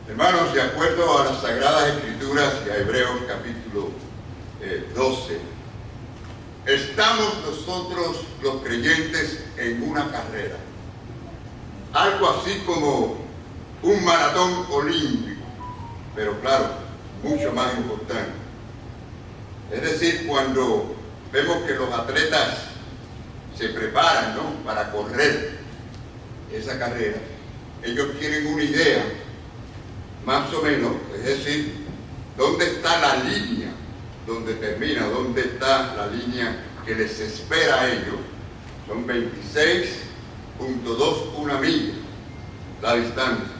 Hermanos, de acuerdo a las Sagradas Escrituras y a Hebreos capítulo 12, estamos nosotros los creyentes en una carrera, algo así como un maratón olímpico, pero claro, mucho más importante. Es decir, cuando vemos que los atletas se preparan, ¿no?, para correr esa carrera, ellos tienen una idea más o menos, es decir, dónde está la línea donde termina, dónde está la línea que les espera a ellos. Son 26.21 millas la distancia,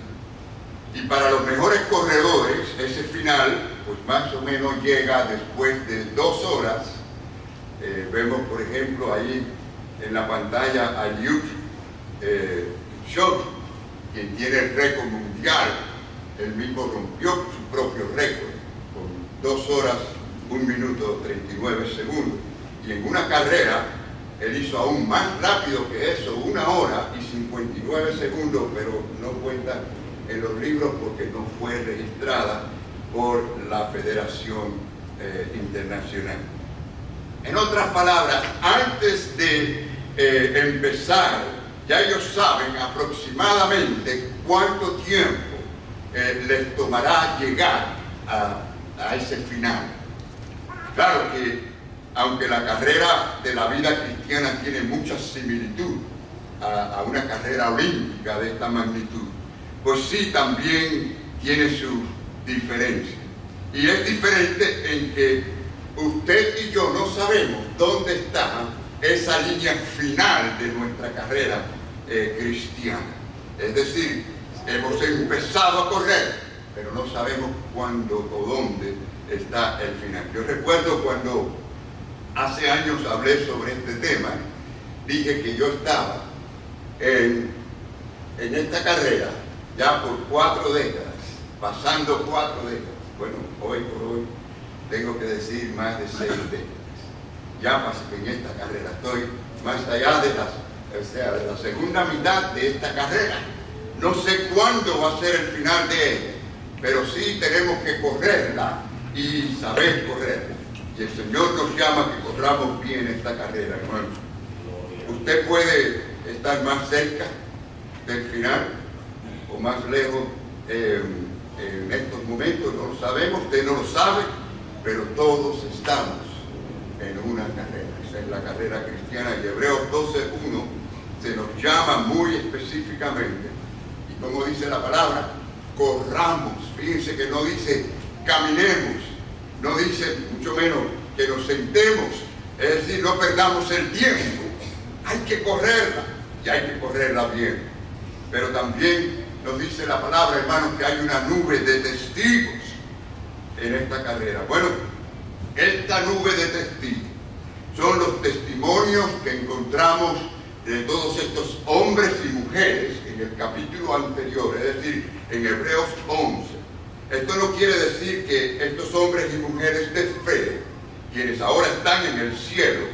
y para los mejores corredores ese final pues más o menos llega después de 2 horas. Vemos por ejemplo ahí en la pantalla a Eliud Kipchoge, quien tiene el récord mundial. Él mismo rompió su propio récord con 2 horas, 1 minuto 39 segundos. Y en una carrera, él hizo aún más rápido que eso, 1 hora y 59 segundos, pero no cuenta en los libros porque no fue registrada por la Federación Internacional. En otras palabras, antes de empezar, ya ellos saben aproximadamente cuánto tiempo les tomará llegar a ese final. Claro que, aunque la carrera de la vida cristiana tiene mucha similitud a una carrera olímpica de esta magnitud, pues sí, también tiene sus diferencias. Y es diferente en que usted y yo no sabemos dónde está esa línea final de nuestra carrera cristiana. Es decir, hemos empezado a correr, pero no sabemos cuándo o dónde está el final. Yo recuerdo cuando hace años hablé sobre este tema, dije que yo estaba en esta carrera ya por 4 décadas, pasando 4 décadas. Bueno, hoy por hoy tengo que decir más de 6 décadas. Ya pasé en esta carrera, estoy más allá de la segunda mitad de esta carrera. No sé cuándo va a ser el final de ella, pero sí tenemos que correrla y saber correrla. Y el Señor nos llama a que corramos bien esta carrera, hermano. Usted puede estar más cerca del final o más lejos en estos momentos, no lo sabemos, usted no lo sabe, pero todos estamos en una carrera. Esa es la carrera cristiana, y Hebreos 12:1 se nos llama muy específicamente, y como dice la palabra, corramos. Fíjense que no dice caminemos, no dice mucho menos que nos sentemos, es decir, no perdamos el tiempo. Hay que correrla, y hay que correrla bien. Pero también nos dice la palabra, hermanos, que hay una nube de testigos en esta carrera. Bueno, esta nube de testigos son los testimonios que encontramos de todos estos hombres y mujeres en el capítulo anterior, es decir, en Hebreos 11. Esto no quiere decir que estos hombres y mujeres de fe, quienes ahora están en el cielo,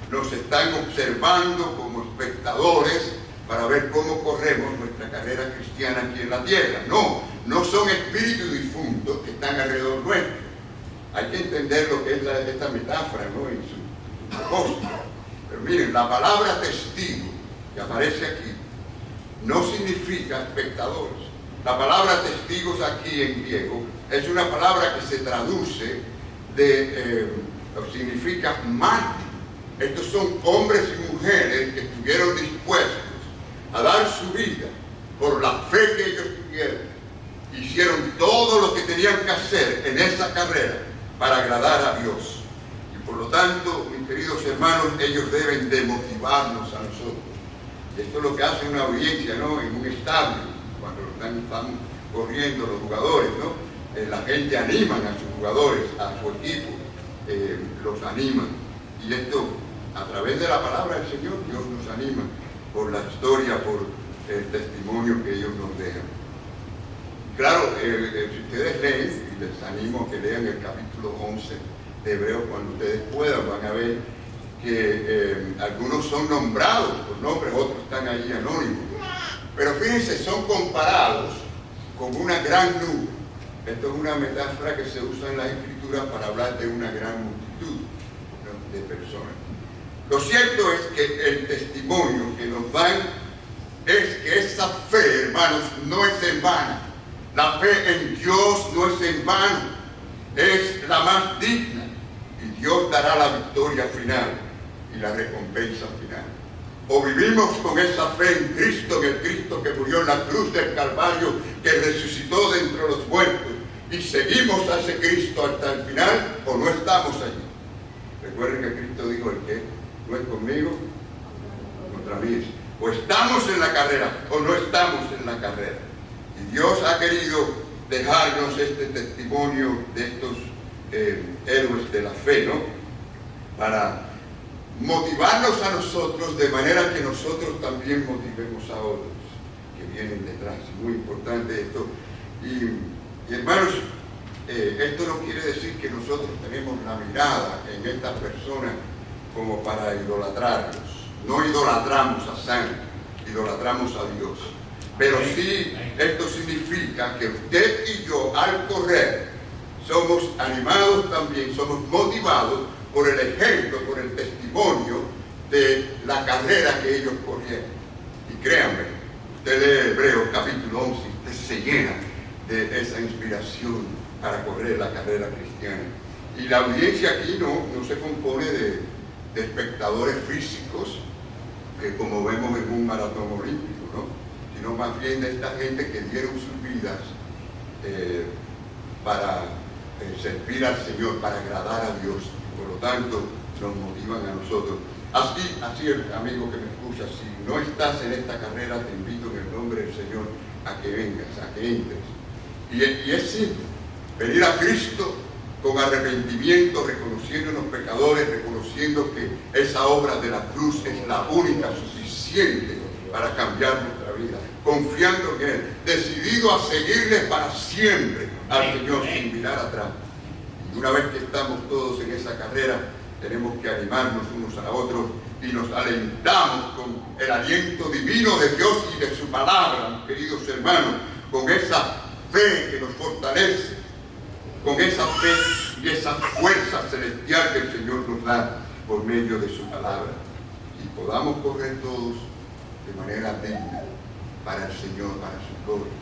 nos están observando como espectadores para ver cómo corremos nuestra carrera cristiana aquí en la tierra. No, no son espíritus difuntos que están alrededor nuestro. Hay que entender lo que es esta metáfora, ¿no?, en su propósito. Pero miren, la palabra testigo que aparece aquí no significa espectadores. La palabra testigos aquí en griego es una palabra que se traduce significa mártir. Estos son hombres y mujeres que estuvieron dispuestos a dar su vida por la fe que ellos tuvieron. Hicieron todo lo que tenían que hacer en esa carrera para agradar a Dios. Y por lo tanto, mis queridos hermanos, ellos deben de motivarnos a nosotros. Y esto es lo que hace una audiencia, ¿no?, en un estadio, cuando están corriendo los jugadores, ¿no? La gente anima a sus jugadores, a su equipo, los animan. Y esto, a través de la palabra del Señor, Dios nos anima por la historia, por el testimonio que ellos nos dejan. Claro, si ustedes leen, y les animo a que lean el capítulo 11 de Hebreos cuando ustedes puedan, van a ver que algunos son nombrados por nombres, otros están ahí anónimos. Pero fíjense, son comparados como una gran nube. Esto es una metáfora que se usa en las Escrituras para hablar de una gran multitud, ¿no?, de personas. Lo cierto es que el testimonio que nos dan es que esa fe, hermanos, no es en vano. La fe en Dios no es en vano, es la más digna, y Dios dará la victoria final y la recompensa final. O vivimos con esa fe en Cristo, en el Cristo que murió en la cruz del Calvario, que resucitó de entre los muertos, y seguimos a ese Cristo hasta el final, o no estamos allí. Recuerden que Cristo dijo: el que no es conmigo, contra mí es. O estamos en la carrera, o no estamos en la carrera. Y Dios ha querido dejarnos este testimonio de estos héroes de la fe, ¿no?, para motivarnos a nosotros, de manera que nosotros también motivemos a otros que vienen detrás. Muy importante esto. Y hermanos, esto no quiere decir que nosotros tenemos la mirada en estas personas como para idolatrarlos. No idolatramos a santos, idolatramos a Dios. Pero sí, esto significa que usted y yo, al correr, somos animados también, somos motivados por el ejemplo, por el testimonio de la carrera que ellos corrieron. Y créanme, usted lee Hebreos capítulo 11, usted se llena de esa inspiración para correr la carrera cristiana. Y la audiencia aquí no se compone de espectadores físicos, que como vemos en un maratón olímpico, ¿no?, sino más bien de esta gente que dieron sus vidas para servir al Señor, para agradar a Dios. Por lo tanto, nos motivan a nosotros. Así, amigo que me escucha, si no estás en esta carrera, te invito en el nombre del Señor a que vengas, a que entres. Y es simple: venir a Cristo con arrepentimiento, reconociendo los pecadores, reconociendo que esa obra de la cruz es la única suficiente para cambiar nuestra vida, confiando en Él, decidido a seguirle para siempre al Señor sin mirar atrás. Y una vez que estamos todos en esa carrera, tenemos que animarnos unos a otros y nos alentamos con el aliento divino de Dios y de su palabra, mis queridos hermanos, con esa fe que nos fortalece, con esa fe y esa fuerza celestial que el Señor nos da por medio de su palabra, y podamos correr todos de manera digna para el Señor, para su gloria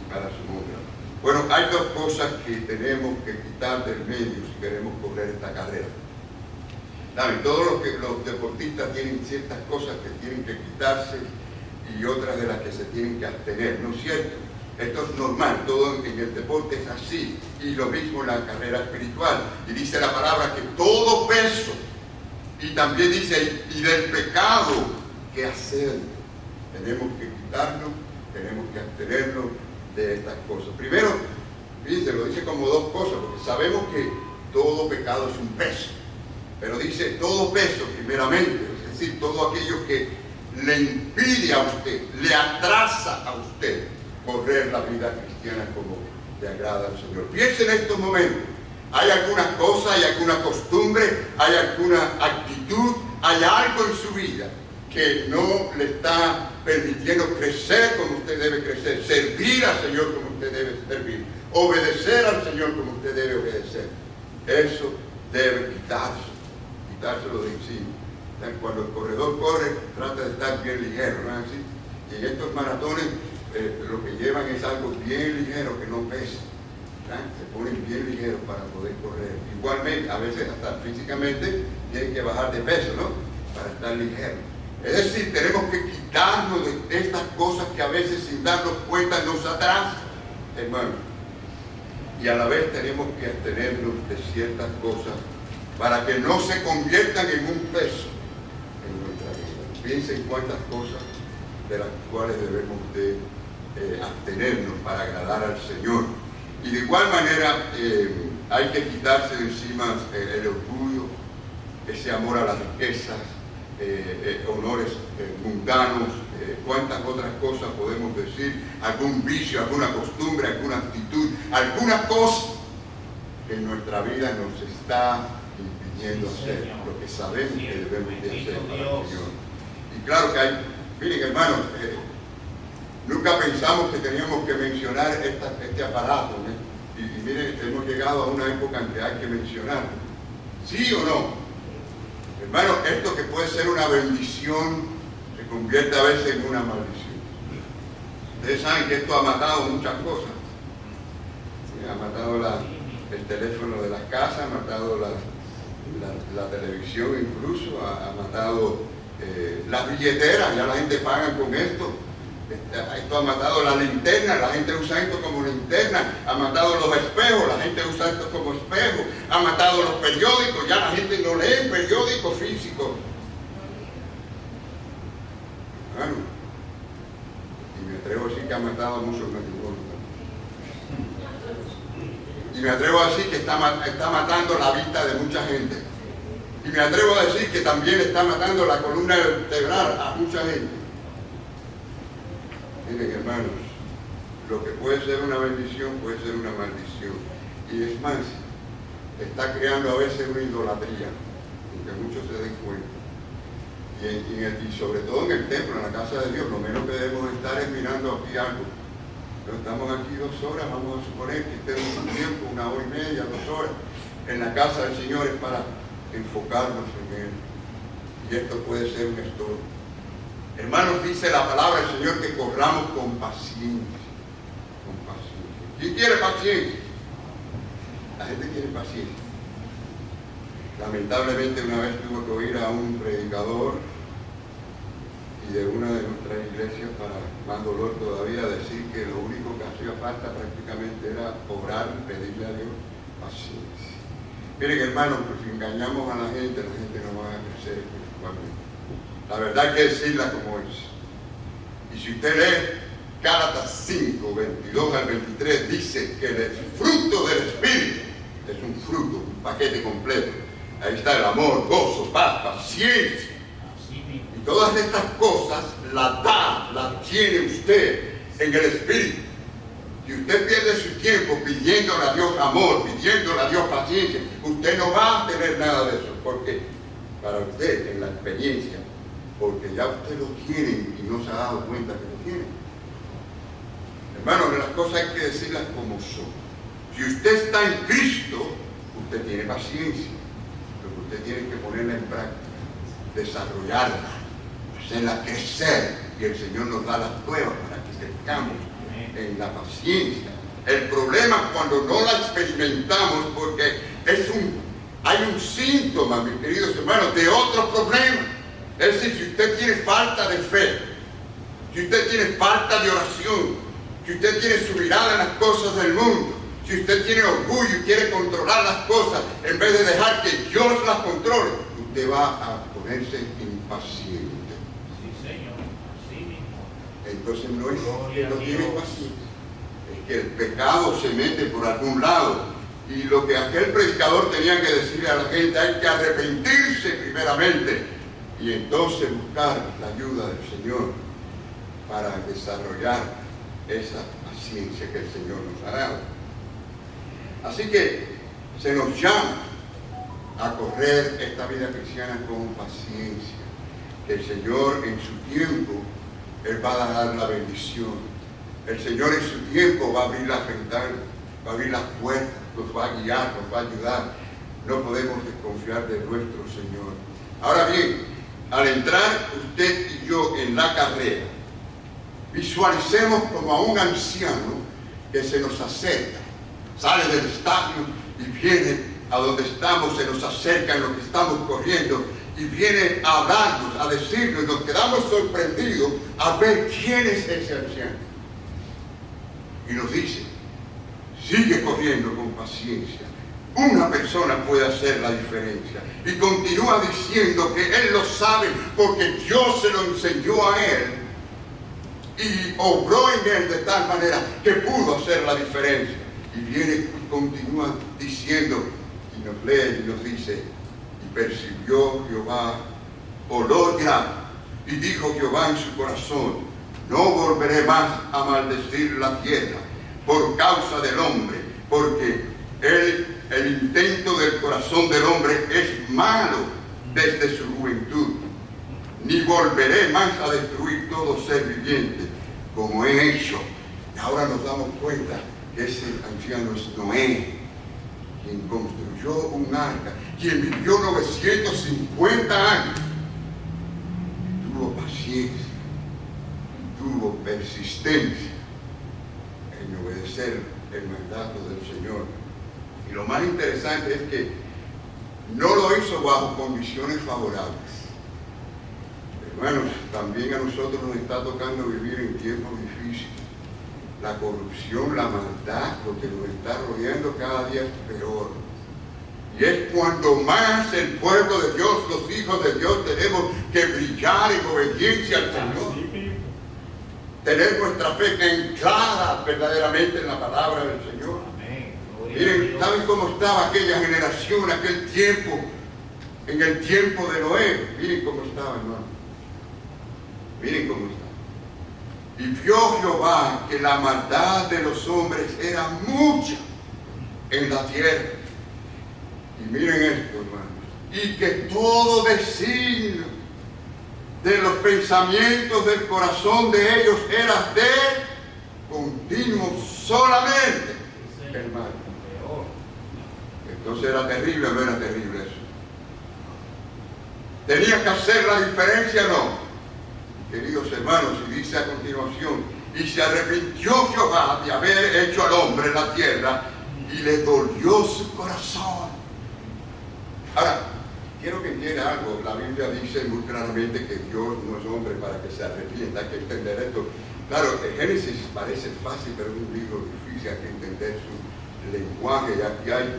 y para su honra. Bueno, hay dos cosas que tenemos que quitar del medio si queremos correr esta carrera. ¿Saben? Todos los deportistas tienen ciertas cosas que tienen que quitarse y otras de las que se tienen que abstener, ¿no es cierto? Esto es normal, todo en el deporte es así, y lo mismo en la carrera espiritual. Y dice la palabra que todo peso, y también dice, y del pecado que hacer, tenemos que quitarnos, tenemos que abstenernos de estas cosas. Primero, fíjense, lo dice como dos cosas, porque sabemos que todo pecado es un peso, pero dice todo peso primeramente, es decir, todo aquello que le impide a usted, le atrasa a usted correr la vida cristiana como le agrada al Señor. Piense en estos momentos: hay alguna cosa, hay alguna costumbre, hay alguna actitud, hay algo en su vida que no le está permitiendo crecer como usted debe crecer, servir al Señor como usted debe servir, obedecer al Señor como usted debe obedecer. Eso debe quitárselo de encima. Cuando el corredor corre, trata de estar bien ligero, ¿no es así? Y en estos maratones lo que llevan es algo bien ligero que no pesa, ¿verdad? Se ponen bien ligeros para poder correr. Igualmente, a veces hasta físicamente tienen que bajar de peso, ¿no?, para estar ligeros. Es decir, tenemos que quitarnos de estas cosas que a veces sin darnos cuenta nos atrasan, hermano. Y a la vez tenemos que abstenernos de ciertas cosas para que no se conviertan en un peso en nuestra vida. Piensen cuántas cosas de las cuales debemos de abstenernos para agradar al Señor. Y de igual manera hay que quitarse de encima el orgullo, ese amor a las riquezas, honores mundanos, cuántas otras cosas podemos decir, algún vicio, alguna costumbre, alguna actitud, alguna cosa que en nuestra vida nos está impidiendo hacer lo que sabemos que debemos de hacer para el Señor. Y claro que hay, miren hermanos, Nunca pensamos que teníamos que mencionar este aparato, ¿no? Y miren, hemos llegado a una época en que hay que mencionarlo. ¿Sí o no? Hermano, esto que puede ser una bendición se convierte a veces en una maldición. Ustedes saben que esto ha matado muchas cosas. ¿Sí? Ha matado el teléfono de las casas, ha matado la televisión incluso, ha matado las billeteras, ya la gente paga con esto. Esto ha matado la linterna, la gente usa esto como linterna, ha matado los espejos, la gente usa esto como espejo, ha matado los periódicos, ya la gente no lee periódicos físicos. Bueno, y me atrevo a decir que ha matado a muchos matrimonios. Y me atrevo a decir que está matando la vista de mucha gente. Y me atrevo a decir que también está matando la columna vertebral a mucha gente. Miren, hermanos, lo que puede ser una bendición puede ser una maldición. Y es más, está creando a veces una idolatría, aunque muchos se den cuenta. Y sobre todo en el templo, en la casa de Dios, lo menos que debemos estar es mirando aquí algo. Pero estamos aquí 2 horas, vamos a suponer que estemos un tiempo, 1 hora y media, 2 horas, en la casa del Señor, es para enfocarnos en Él. Y esto puede ser un estorbo. Hermanos, dice la palabra del Señor que corramos con paciencia. Con paciencia. ¿Quién quiere paciencia? La gente quiere paciencia. Lamentablemente una vez tuve que oír a un predicador y de una de nuestras iglesias, para más dolor todavía, decir que lo único que hacía falta prácticamente era orar y pedirle a Dios paciencia. Miren, hermanos, pues si engañamos a la gente no va a crecer espiritualmente. La verdad hay que decirla como es. Y si usted lee Gálatas 5, 22 al 23, dice que el fruto del Espíritu es un fruto, un paquete completo. Ahí está el amor, gozo, paz, paciencia. Y todas estas cosas las tiene usted en el Espíritu. Si usted pierde su tiempo pidiéndole a Dios amor, pidiéndole a Dios paciencia, usted no va a tener nada de eso. Porque para usted, en la experiencia, porque ya usted lo tiene y no se ha dado cuenta que lo tiene. Hermanos, las cosas hay que decirlas como son. Si usted está en Cristo, usted tiene paciencia. Usted tiene que ponerla en práctica, desarrollarla, hacerla crecer, y el Señor nos da las pruebas para que crezcamos en la paciencia. El problema es cuando no la experimentamos, porque hay un síntoma, mis queridos hermanos, de otro problema. Es decir, si usted tiene falta de fe, si usted tiene falta de oración, si usted tiene su mirada en las cosas del mundo, si usted tiene orgullo y quiere controlar las cosas, en vez de dejar que Dios las controle, usted va a ponerse impaciente. Sí, Señor. Así mismo. Entonces no es que no tiene paciencia, es que el pecado se mete por algún lado. Y lo que aquel predicador tenía que decirle a la gente, hay que arrepentirse primeramente y entonces buscar la ayuda del Señor para desarrollar esa paciencia que el Señor nos ha dado. Así que se nos llama a correr esta vida cristiana con paciencia, que el Señor en su tiempo, Él va a dar la bendición. El Señor en su tiempo va a abrir las ventanas, va a abrir las puertas, nos va a guiar, nos va a ayudar. No podemos desconfiar de nuestro Señor. Ahora bien, al entrar usted y yo en la carrera, visualicemos como a un anciano que se nos acerca. Sale del estadio y viene a donde estamos, se nos acerca en lo que estamos corriendo y viene a hablarnos, a decirnos, y nos quedamos sorprendidos a ver quién es ese anciano. Y nos dice, sigue corriendo con paciencia. Una persona puede hacer la diferencia. Y continúa diciendo que él lo sabe porque Dios se lo enseñó a él. Y obró en él de tal manera que pudo hacer la diferencia. Y viene y continúa diciendo, y nos lee y nos dice, y percibió Jehová olor grato, y dijo Jehová en su corazón, no volveré más a maldecir la tierra por causa del hombre, porque el intento del corazón del hombre es malo desde su juventud, ni volveré más a destruir todo ser viviente, como he hecho. Y ahora nos damos cuenta que ese anciano es Noé, quien construyó un arca, quien vivió 950 años. Tuvo paciencia, tuvo persistencia en obedecer el mandato del Señor. Y lo más interesante es que no lo hizo bajo condiciones favorables. Hermanos, también a nosotros nos está tocando vivir en tiempos difíciles. La corrupción, la maldad, lo que nos está rodeando cada día es peor. Y es cuando más el pueblo de Dios, los hijos de Dios, tenemos que brillar en obediencia al Señor. Tener nuestra fe anclada verdaderamente en la palabra del Señor. Miren, ¿saben cómo estaba aquella generación, aquel tiempo, en el tiempo de Noé? Miren cómo estaba, hermano. Miren cómo estaba. Y vio Jehová que la maldad de los hombres era mucha en la tierra. Y miren esto, hermanos. Y que todo designio de los pensamientos del corazón de ellos era de continuo solamente el mal. Entonces era terrible, no era terrible eso. ¿Tenía que hacer la diferencia? No. Queridos hermanos, y dice a continuación, y se arrepintió Jehová de haber hecho al hombre en la tierra, y le dolió su corazón. Ahora, quiero que entienda algo. La Biblia dice muy claramente que Dios no es hombre para que se arrepienta. Hay que entender esto. Claro, el Génesis parece fácil, pero es un libro difícil. Hay que entender su lenguaje. Y aquí hay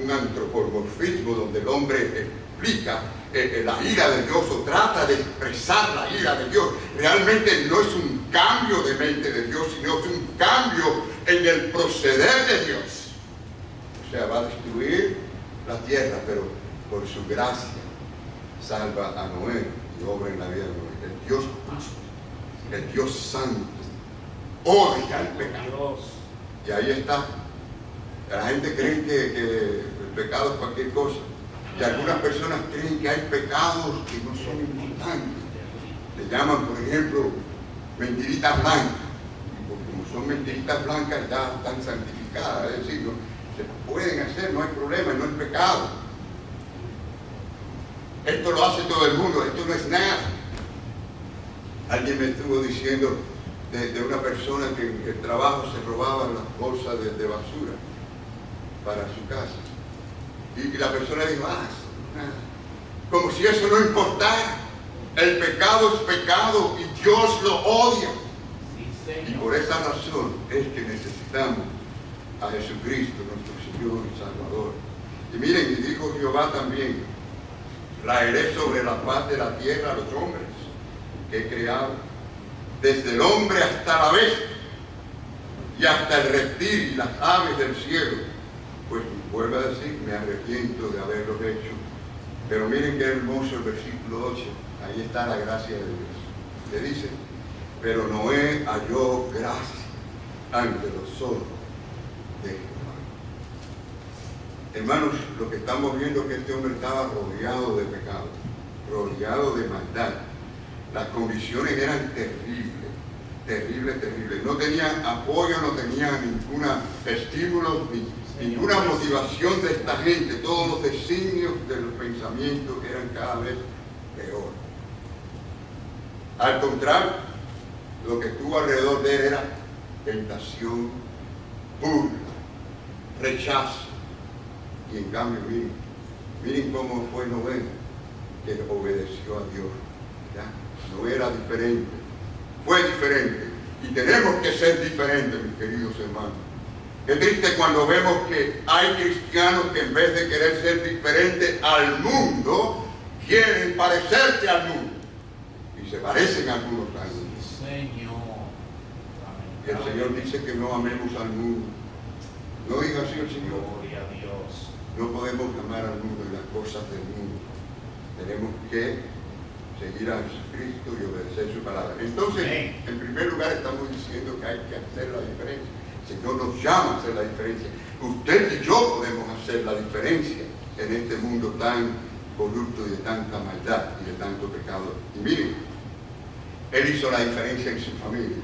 un antropomorfismo donde el hombre explica la ira de Dios o trata de expresar la ira de Dios. Realmente no es un cambio de mente de Dios, sino es un cambio en el proceder de Dios. O sea, va a destruir la tierra, pero por su gracia salva a Noé y obra en la vida de Noé. El Dios justo, el Dios santo, odia el pecado. Y ahí está. La gente cree que el pecado es cualquier cosa. Y algunas personas creen que hay pecados que no son importantes. Le llaman, por ejemplo, mentiritas blancas. Y como son mentiritas blancas, ya están santificadas. Es decir, no, se pueden hacer, no hay problema, no es pecado. Esto lo hace todo el mundo, esto no es nada. Alguien me estuvo diciendo de una persona que en el trabajo se robaban las bolsas de basura para su casa. Y la persona dijo, como si eso no importara. El pecado es pecado y Dios lo odia. Y por esa razón es que necesitamos a Jesucristo, nuestro Señor y Salvador. Y miren, y dijo Jehová también, traeré sobre la faz de la tierra a los hombres que he creado, desde el hombre hasta la bestia, y hasta el reptil y las aves del cielo. Pues vuelvo a decir, me arrepiento de haberlo hecho. Pero miren qué hermoso el versículo 8. Ahí está la gracia de Dios. Le dice, pero Noé halló gracia ante los ojos de Jehová. Hermanos, lo que estamos viendo es que este hombre estaba rodeado de pecado, rodeado de maldad. Las condiciones eran terribles, terribles, terribles. No tenían apoyo, no tenían ningún estímulo, ninguna motivación de esta gente. Todos los designios de los pensamientos eran cada vez peor. Al contrario, lo que estuvo alrededor de él era tentación, burla, rechazo. Y en cambio, miren cómo fue Noé, que obedeció a Dios. ¿Ya? Noé era diferente, fue diferente. Y tenemos que ser diferentes, mis queridos hermanos. Qué triste cuando vemos que hay cristianos que en vez de querer ser diferentes al mundo, quieren parecerse al mundo. Y se parecen algunos al mundo. Señor. Y el Señor dice que no amemos al mundo. No diga así el Señor. Gloria a Dios. No podemos amar al mundo y las cosas del mundo. Tenemos que seguir a Jesucristo y obedecer su palabra. Entonces, en primer lugar, estamos diciendo que hay que hacer la diferencia. El Señor nos llama a hacer la diferencia. Usted y yo podemos hacer la diferencia en este mundo tan corrupto y de tanta maldad y de tanto pecado. Y miren, Él hizo la diferencia en su familia.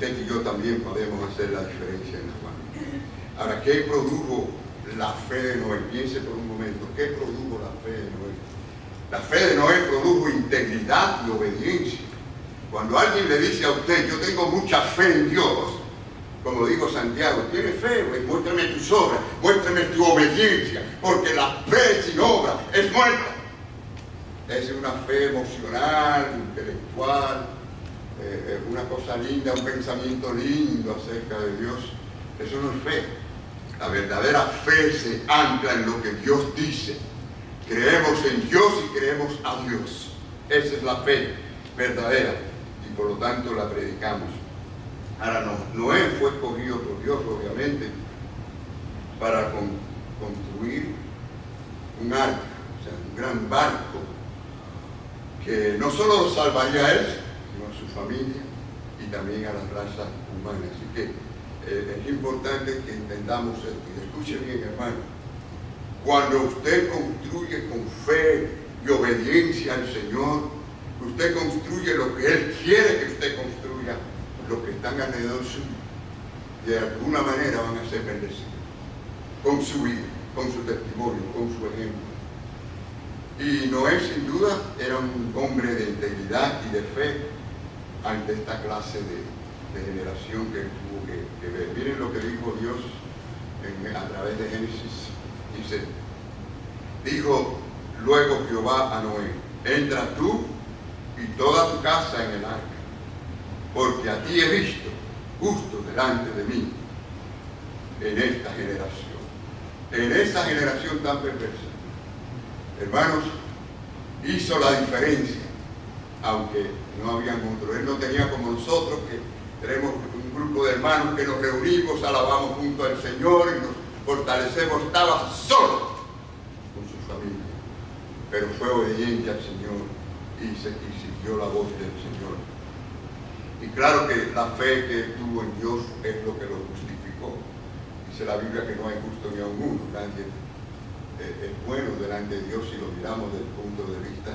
usted y yo también podemos hacer la diferencia en la familia. Ahora, ¿qué produjo la fe de Noé? Piense por un momento, ¿qué produjo la fe de Noé? La fe de Noé produjo integridad y obediencia. Cuando alguien le dice a usted, yo tengo mucha fe en Dios, como dijo Santiago, ¿tienes fe? Pues muéstrame tus obras, muéstrame tu obediencia, porque la fe sin obra es muerta. Es una fe emocional, intelectual, una cosa linda, un pensamiento lindo acerca de Dios. Eso no es fe. La verdadera fe se ancla en lo que Dios dice. Creemos en Dios y creemos a Dios. Esa es la fe verdadera y por lo tanto la predicamos. Ahora Noé fue escogido por Dios, obviamente, para construir un arca, o sea, un gran barco que no solo lo salvaría a él, sino a su familia y también a la raza humana. Así que es importante que entendamos esto. Y escuche bien, hermano, cuando usted construye con fe y obediencia al Señor, usted construye lo que Él quiere que usted construya. Los que están alrededor suyo, de alguna manera van a ser bendecidos con su vida, con su testimonio, con su ejemplo. Y Noé sin duda era un hombre de integridad y de fe ante esta clase de generación que él tuvo que ver. Miren lo que dijo Dios a través de Génesis. Dijo luego Jehová a Noé, entra tú y toda tu casa en el arca, porque a ti he visto justo delante de mí en esta generación, en esa generación tan perversa. Hermanos, hizo la diferencia, aunque no habían otro. Él no tenía como nosotros, que tenemos un grupo de hermanos que nos reunimos, alabamos junto al Señor y nos fortalecemos. Estaba solo con su familia, pero fue obediente al Señor y siguió la voz del Señor. Y claro que la fe que tuvo en Dios es lo que lo justificó. Dice la Biblia que no hay justo ni aun uno. Nadie es bueno delante de Dios si lo miramos desde el punto de vista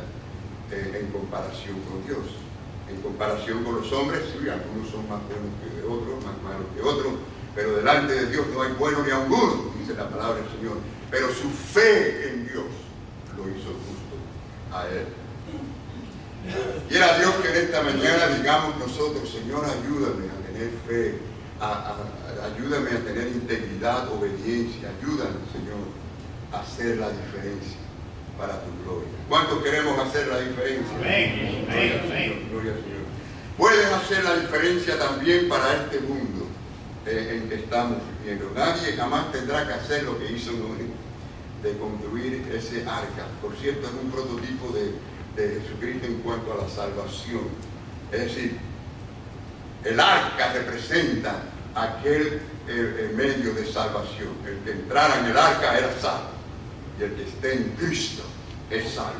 en comparación con Dios. En comparación con los hombres, sí, algunos son más buenos que otros, más malos que otros, pero delante de Dios no hay bueno ni aun uno, dice la palabra del Señor. Pero su fe en Dios lo hizo justo a él. Quiera Dios que en esta mañana digamos nosotros, Señor, ayúdame a tener fe, ayúdame a tener integridad, obediencia, ayúdame, Señor, a hacer la diferencia para tu gloria. ¿Cuántos queremos hacer la diferencia? Amén. Gloria al Señor, gloria al Señor. Puedes hacer la diferencia también para este mundo en que estamos viviendo. Nadie jamás tendrá que hacer lo que hizo Noé, de construir ese arca. Por cierto, es un prototipo de Jesucristo en cuanto a la salvación. Es decir, el arca representa aquel medio de salvación. El que entrara en el arca era salvo, y el que esté en Cristo es salvo.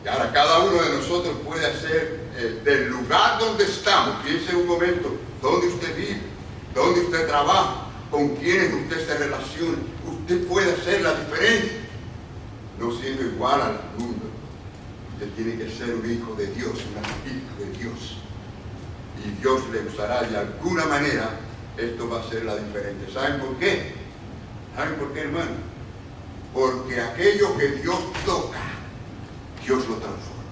Y ahora cada uno de nosotros puede hacer del lugar donde estamos, piense un momento, dónde usted vive, dónde usted trabaja, con quiénes usted se relaciona. Usted puede hacer la diferencia, no siendo igual al mundo. Usted tiene que ser un hijo de Dios, una hija de Dios. Y Dios le usará de alguna manera. Esto va a ser la diferencia. ¿Saben por qué? ¿Saben por qué, hermano? Porque aquello que Dios toca, Dios lo transforma.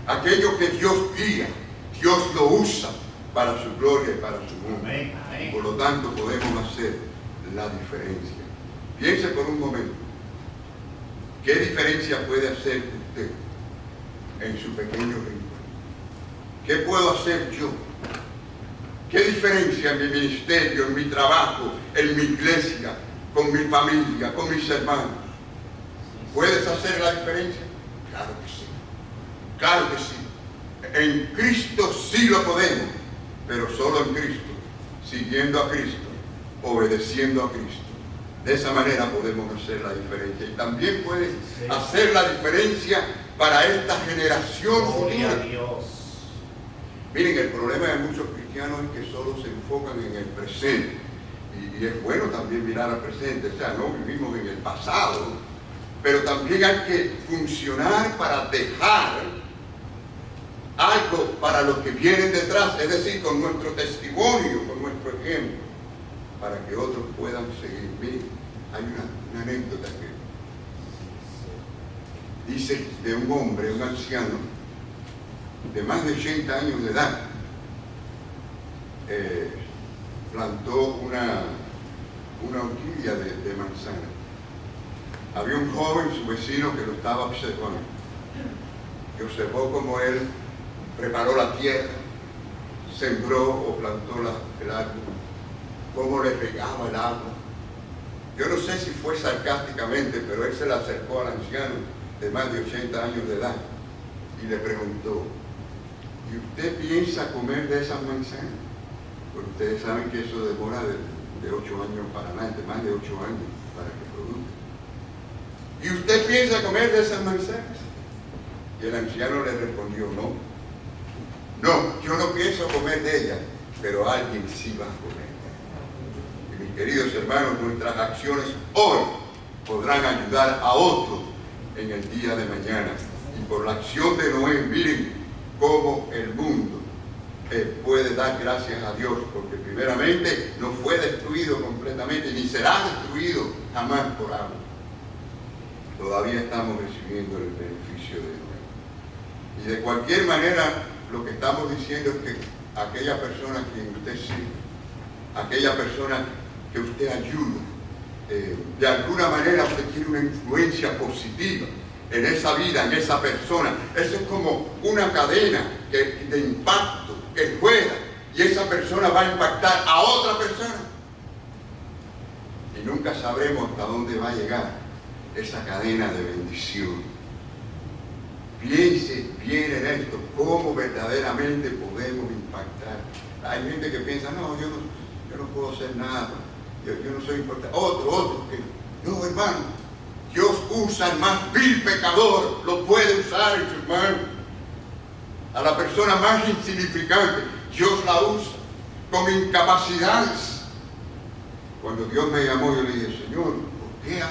Aquello que Dios guía, Dios lo usa para su gloria y para su mundo. Amén, amén. Por lo tanto, podemos hacer la diferencia. Piense por un momento. ¿Qué diferencia puede hacer usted en su pequeño rincón? ¿Qué puedo hacer yo? ¿Qué diferencia en mi ministerio, en mi trabajo, en mi iglesia, con mi familia, con mis hermanos? ¿Puedes hacer la diferencia? Claro que sí. Claro que sí. En Cristo sí lo podemos, pero solo en Cristo, siguiendo a Cristo, obedeciendo a Cristo. De esa manera podemos hacer la diferencia. Y también puedes hacer la diferencia para esta generación Gloria a futura. Dios. Miren, el problema de muchos cristianos es que solo se enfocan en el presente. Y es bueno también mirar al presente. O sea, no vivimos en el pasado, pero también hay que funcionar para dejar algo para los que vienen detrás, es decir, con nuestro testimonio, con nuestro ejemplo, para que otros puedan seguir. Miren, hay una anécdota que dice de un hombre, un anciano, de más de 80 años de edad, plantó una orquídea de manzana. Había un joven, su vecino, que lo estaba observando, que observó cómo él preparó la tierra, sembró o plantó el árbol, cómo le regaba el agua. Yo no sé si fue sarcásticamente, pero él se le acercó al anciano de más de 80 años de edad y le preguntó: ¿y usted piensa comer de esas manzanas? Porque ustedes saben que eso demora de 8 años para adelante, más de 8 años para que produzca. ¿Y usted piensa comer de esas manzanas? Y el anciano le respondió: no, yo no pienso comer de ellas, pero alguien sí va a comer. Y mis queridos hermanos, nuestras acciones hoy podrán ayudar a otros en el día de mañana. Y por la acción de Noé, miren cómo el mundo puede dar gracias a Dios, porque primeramente no fue destruido completamente, ni será destruido jamás por agua. Todavía estamos recibiendo el beneficio de Noé. Y de cualquier manera, lo que estamos diciendo es que aquella persona a quien usted sirve, aquella persona que usted ayuda, de alguna manera usted tiene una influencia positiva en esa vida, en esa persona. Eso es como una cadena de impacto que rueda, y esa persona va a impactar a otra persona. Y nunca sabremos hasta dónde va a llegar esa cadena de bendición. Piense bien en esto, cómo verdaderamente podemos impactar. Hay gente que piensa: no, yo no puedo hacer nada, yo no soy importante. Otro que no, hermano, Dios usa al más vil pecador, lo puede usar en sus manos. A la persona más insignificante, Dios la usa con incapacidades. Cuando Dios me llamó, yo le dije: Señor, ¿por qué?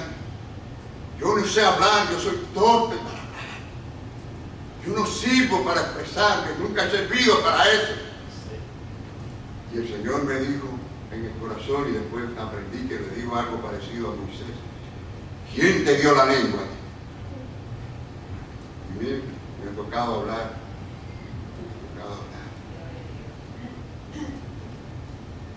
Yo no sé hablar, yo soy torpe para hablar. Yo no sirvo para expresarme, nunca he servido para eso. Y el Señor me dijo en el corazón, y después aprendí que le digo algo parecido a Moisés: ¿quién te dio la lengua? Y miren, me ha tocado hablar.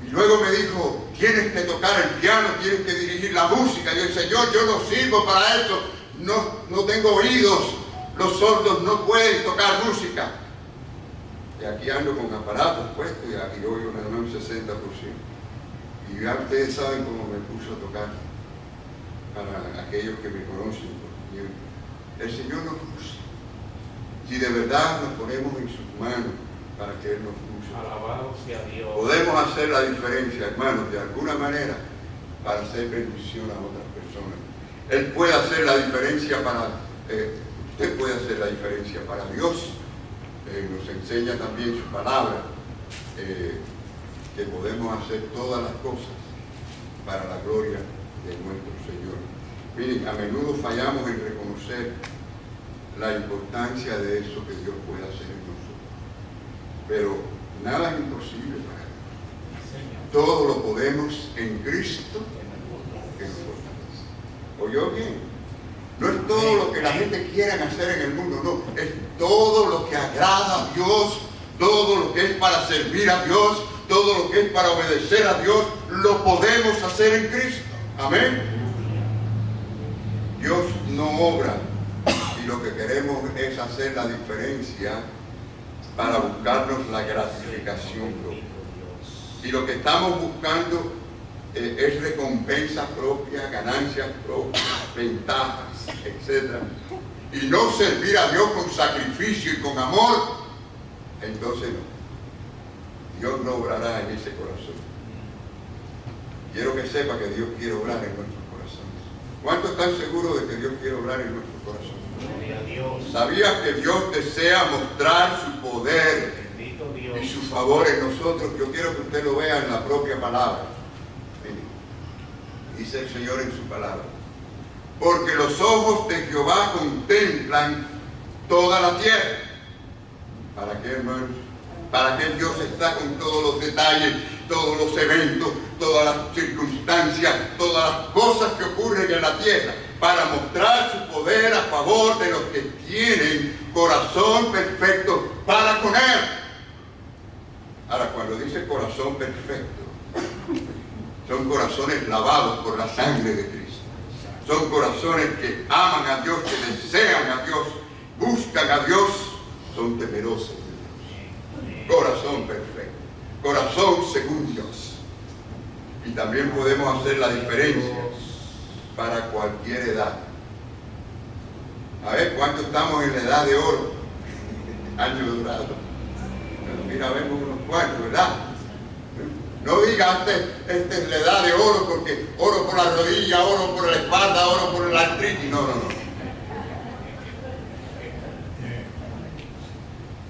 Y luego me dijo: tienes que tocar el piano, tienes que dirigir la música. Y el Señor: yo no sirvo para eso, no tengo oídos, los sordos no pueden tocar música. Y aquí ando con aparatos puestos y aquí oigo nada más un 60%. Y ya ustedes saben cómo me puso a tocar, para aquellos que me conocen por tiempo. El Señor nos usa. Si de verdad nos ponemos en sus manos para que Él nos use, alabado sea Dios, podemos hacer la diferencia, hermanos, de alguna manera, para hacer bendición a otras personas. Él puede hacer la diferencia usted puede hacer la diferencia para Dios. Nos enseña también su palabra, que podemos hacer todas las cosas para la gloria de nuestro Señor. Miren, a menudo fallamos en reconocer la importancia de eso que Dios puede hacer en nosotros. Pero nada es imposible para Dios. Todo lo podemos en Cristo que nos fortalece. ¿Oyó bien? No es todo lo que la gente quiera hacer en el mundo, no. Es todo lo que agrada a Dios, todo lo que es para servir a Dios, todo lo que es para obedecer a Dios, lo podemos hacer en Cristo. Amén. Dios no obra, y lo que queremos es hacer la diferencia para buscarnos la gratificación propia. Y lo que estamos buscando es recompensa propia, ganancias propias, ventajas, etc. Y no servir a Dios con sacrificio y con amor, entonces no. Dios no obrará en ese corazón. Quiero que sepa que Dios quiere obrar en nuestros corazones. ¿Cuántos están seguros de que Dios quiere obrar en nuestros corazones? ¿Sabías que Dios desea mostrar su poder y su favor en nosotros? Yo quiero que usted lo vea en la propia palabra. Dice el Señor en su palabra: porque los ojos de Jehová contemplan toda la tierra ¿Para qué, hermanos? ¿Para qué Dios está con todos los detalles, todos los eventos, todas las circunstancias, todas las cosas que ocurren en la tierra? Para mostrar su poder a favor de los que tienen corazón perfecto para con Él. Ahora, cuando dice corazón perfecto, son corazones lavados por la sangre de Cristo. Son corazones que aman a Dios, que desean a Dios, buscan a Dios, son temerosos de Dios. Corazón perfecto, corazón según Dios. Y también podemos hacer la diferencia para cualquier edad. A ver, ¿cuántos estamos en la edad de oro? Año dorado. Mira, vemos unos cuantos, ¿verdad? No digas, esta es la edad de oro porque oro por la rodilla, oro por la espalda, oro por la artritis. No.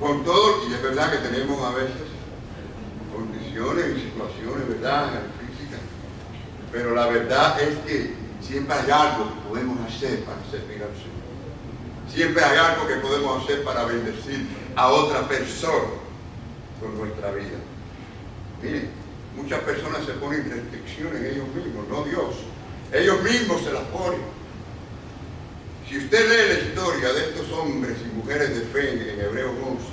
Con todo, y es verdad que tenemos a veces condiciones y situaciones, ¿verdad?, físicas, pero la verdad es que siempre hay algo que podemos hacer para servir al Señor. Siempre hay algo que podemos hacer para bendecir a otra persona con nuestra vida. Miren, muchas personas se ponen restricciones ellos mismos, no Dios. Ellos mismos se las ponen. Si usted lee la historia de estos hombres y mujeres de fe en Hebreos 11,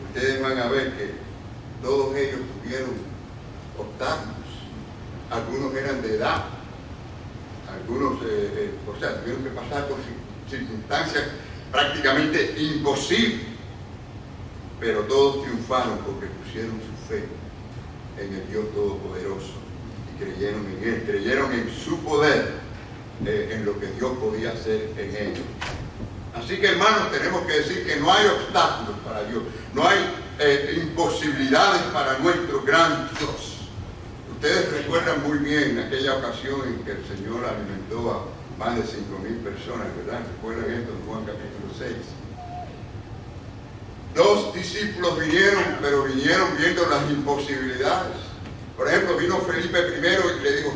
ustedes van a ver que todos ellos tuvieron obstáculos. Algunos eran de edad, algunos tuvieron que pasar por circunstancias prácticamente imposibles, pero todos triunfaron porque pusieron su fe en el Dios Todopoderoso y creyeron en Él, creyeron en su poder, en lo que Dios podía hacer en ellos. Así que, hermanos, tenemos que decir que no hay obstáculos para Dios, no hay imposibilidades para nuestro gran Dios. Ustedes recuerdan muy bien aquella ocasión en que el Señor alimentó a más de 5,000 personas, ¿verdad? Recuerdan esto en Juan capítulo 6. 2 discípulos vinieron, pero vinieron viendo las imposibilidades. Por ejemplo, vino Felipe I y le dijo: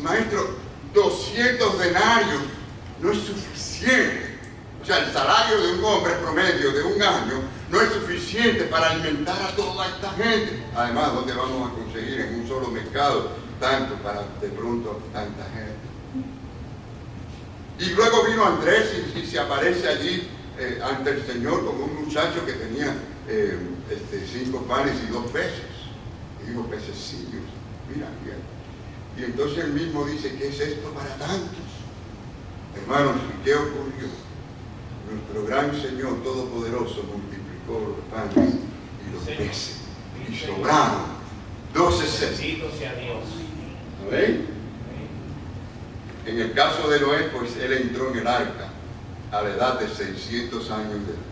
maestro, 200 denarios no es suficiente. O sea, el salario de un hombre promedio de un año no es suficiente para alimentar a toda esta gente. Además, ¿dónde vamos a conseguir en un solo mercado tanto para de pronto tanta gente? Y luego vino Andrés y se aparece allí ante el Señor como un muchacho que tenía 5 panes y 2 peces. Y dijo: pececillos, mira bien. Y entonces él mismo dice: ¿qué es esto para tantos? Hermanos, ¿y qué ocurrió? Nuestro gran Señor Todopoderoso multiplicó los panes y los peces y sobraron 12 cestos. ¿Ven? En el caso de Noé, pues él entró en el arca a la edad de 600 años de edad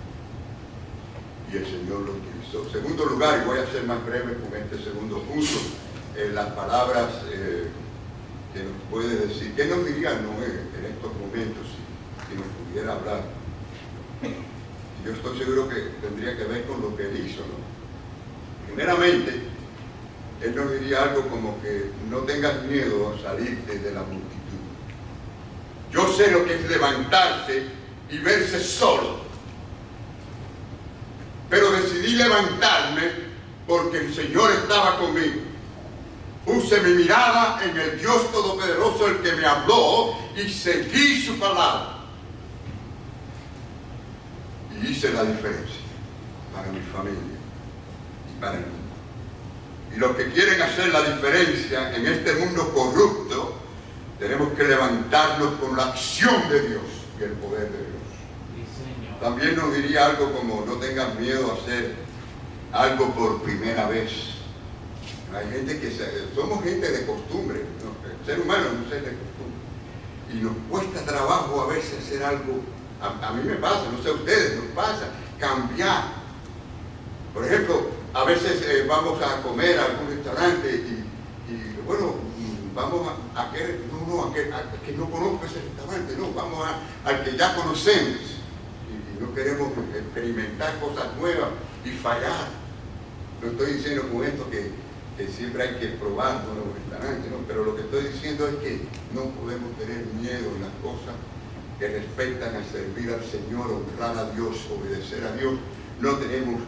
y el Señor lo utilizó. Segundo lugar, y voy a ser más breve con este segundo punto, las palabras que nos puede decir. ¿Qué nos diría Noé en estos momentos si nos pudiera hablar? Y yo estoy seguro que tendría que ver con lo que él hizo, ¿no? Primeramente, él nos diría algo como que no tengas miedo a salirte de la multitud. Yo sé lo que es levantarse y verse solo, pero decidí levantarme porque el Señor estaba conmigo. Puse mi mirada en el Dios Todopoderoso, el que me habló, y seguí su palabra. Y hice la diferencia para mi familia y para el mundo. Y los que quieren hacer la diferencia en este mundo corrupto, tenemos que levantarnos con la acción de Dios y el poder de Dios. Sí, también nos diría algo como: no tengas miedo a hacer algo por primera vez. Hay gente que somos gente de costumbre, ¿no? El ser humano es un ser de costumbre. Y nos cuesta trabajo a veces hacer algo. A mí me pasa, no sé a ustedes, nos pasa cambiar. Por ejemplo, a veces vamos a comer a algún restaurante y bueno, vamos a que no conozco ese restaurante, no, vamos al que ya conocemos y no queremos experimentar cosas nuevas y fallar. No estoy diciendo con esto que siempre hay que probar nuevos restaurantes, ¿no? Pero lo que estoy diciendo es que no podemos tener miedo en las cosas que respectan a servir al Señor, honrar a Dios, obedecer a Dios, no tenemos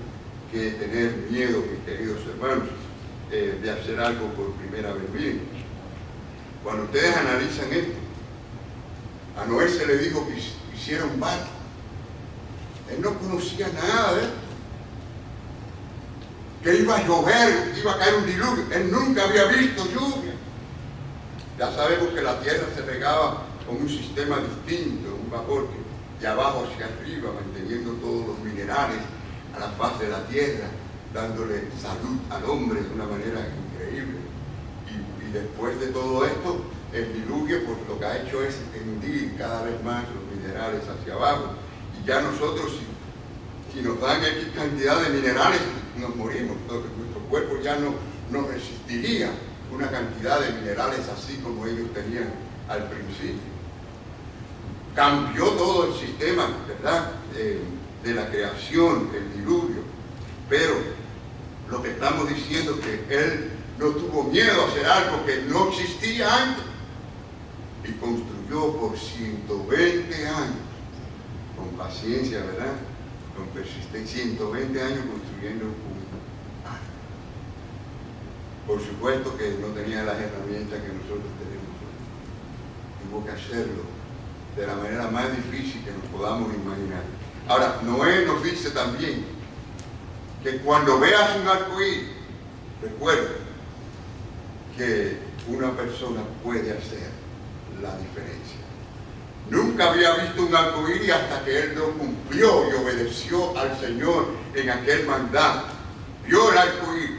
que tener miedo, mis queridos hermanos, de hacer algo por primera vez. Miren, cuando ustedes analizan esto, a Noé se le dijo que hiciera un barco. Él no conocía nada de esto. Que iba a llover, que iba a caer un diluvio. Él nunca había visto lluvia. Ya sabemos que la tierra se regaba con un sistema distinto, un vapor que de abajo hacia arriba, manteniendo todos los minerales a la faz de la tierra, dándole salud al hombre de una manera increíble. Y después de todo esto, el diluvio pues lo que ha hecho es hundir cada vez más los minerales hacia abajo. Y ya nosotros, si nos dan X cantidad de minerales, nos morimos, porque nuestro cuerpo ya no resistiría una cantidad de minerales así como ellos tenían al principio. Cambió todo el sistema, ¿verdad?, de la creación, el diluvio. Pero lo que estamos diciendo es que él no tuvo miedo a hacer algo que no existía antes. Y construyó por 120 años, con paciencia, ¿verdad?, con persistencia, 120 años construyendo un arca. Por supuesto que no tenía las herramientas que nosotros tenemos hoy. Tuvo que hacerlo de la manera más difícil que nos podamos imaginar. Ahora, Noé nos dice también que cuando veas un arcoíris, recuerda que una persona puede hacer la diferencia. Nunca había visto un arcoíris hasta que él no cumplió y obedeció al Señor en aquel mandato. Vio el arcoíris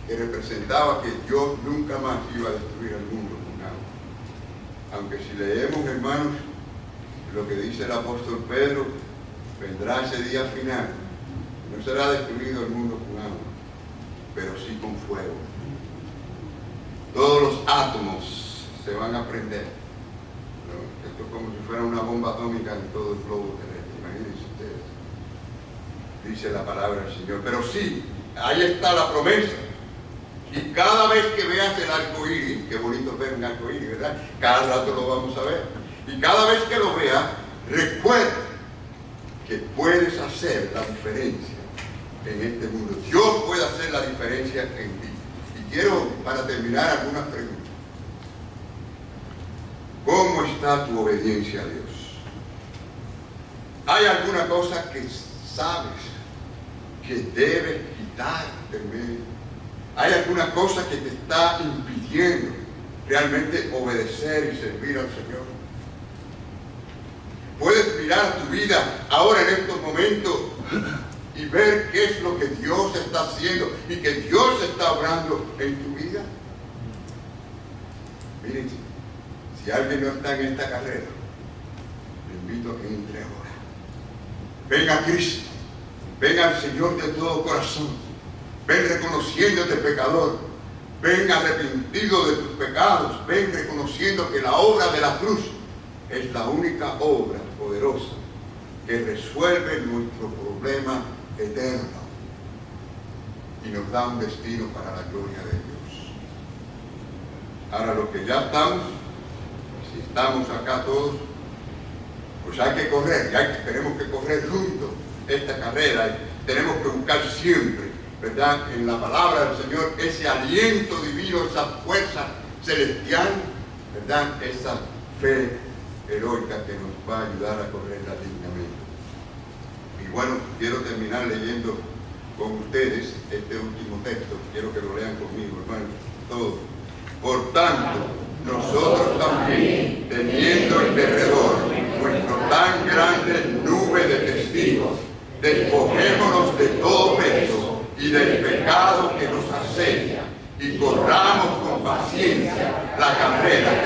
que representaba que Dios nunca más iba a destruir el mundo con agua. Aunque si leemos, hermanos, lo que dice el apóstol Pedro, vendrá ese día final. No será destruido el mundo con agua, pero sí con fuego. Todos los átomos se van a prender. Esto es como si fuera una bomba atómica en todo el globo terrestre. Imagínense ustedes. Dice la palabra del Señor. Pero sí, ahí está la promesa. Y cada vez que veas el arco iris, qué bonito ver un arco iris, ¿verdad? Cada rato lo vamos a ver. Y cada vez que lo veas, recuerda que puedes hacer la diferencia en este mundo. Dios puede hacer la diferencia en ti. Y quiero, para terminar, algunas preguntas. ¿Cómo está tu obediencia a Dios? ¿Hay alguna cosa que sabes que debes quitar del medio? ¿Hay alguna cosa que te está impidiendo realmente obedecer y servir al Señor? Puedes mirar tu vida ahora en estos momentos y ver qué es lo que Dios está haciendo y que Dios está obrando en tu vida. Miren, si alguien no está en esta carrera, le invito a que entre ahora. Ven a Cristo, ven al Señor de todo corazón, ven reconociéndote pecador, ven arrepentido de tus pecados, ven reconociendo que la obra de la cruz es la única obra poderosa que resuelve nuestro problema eterno y nos da un destino para la gloria de Dios. Ahora, los que ya estamos, si estamos acá todos, pues hay que correr, tenemos que correr juntos esta carrera y tenemos que buscar siempre, ¿verdad?, en la palabra del Señor ese aliento divino, esa fuerza celestial, ¿verdad?, esa fe heroica que nos va a ayudar a correrla dignamente. Y bueno, quiero terminar leyendo con ustedes este último texto. Quiero que lo lean conmigo, hermanos, todos. Por tanto, nosotros también, teniendo en derredor nuestro tan grande nube de testigos, despojémonos de todo peso y del pecado que nos asedia, y corramos con paciencia la carrera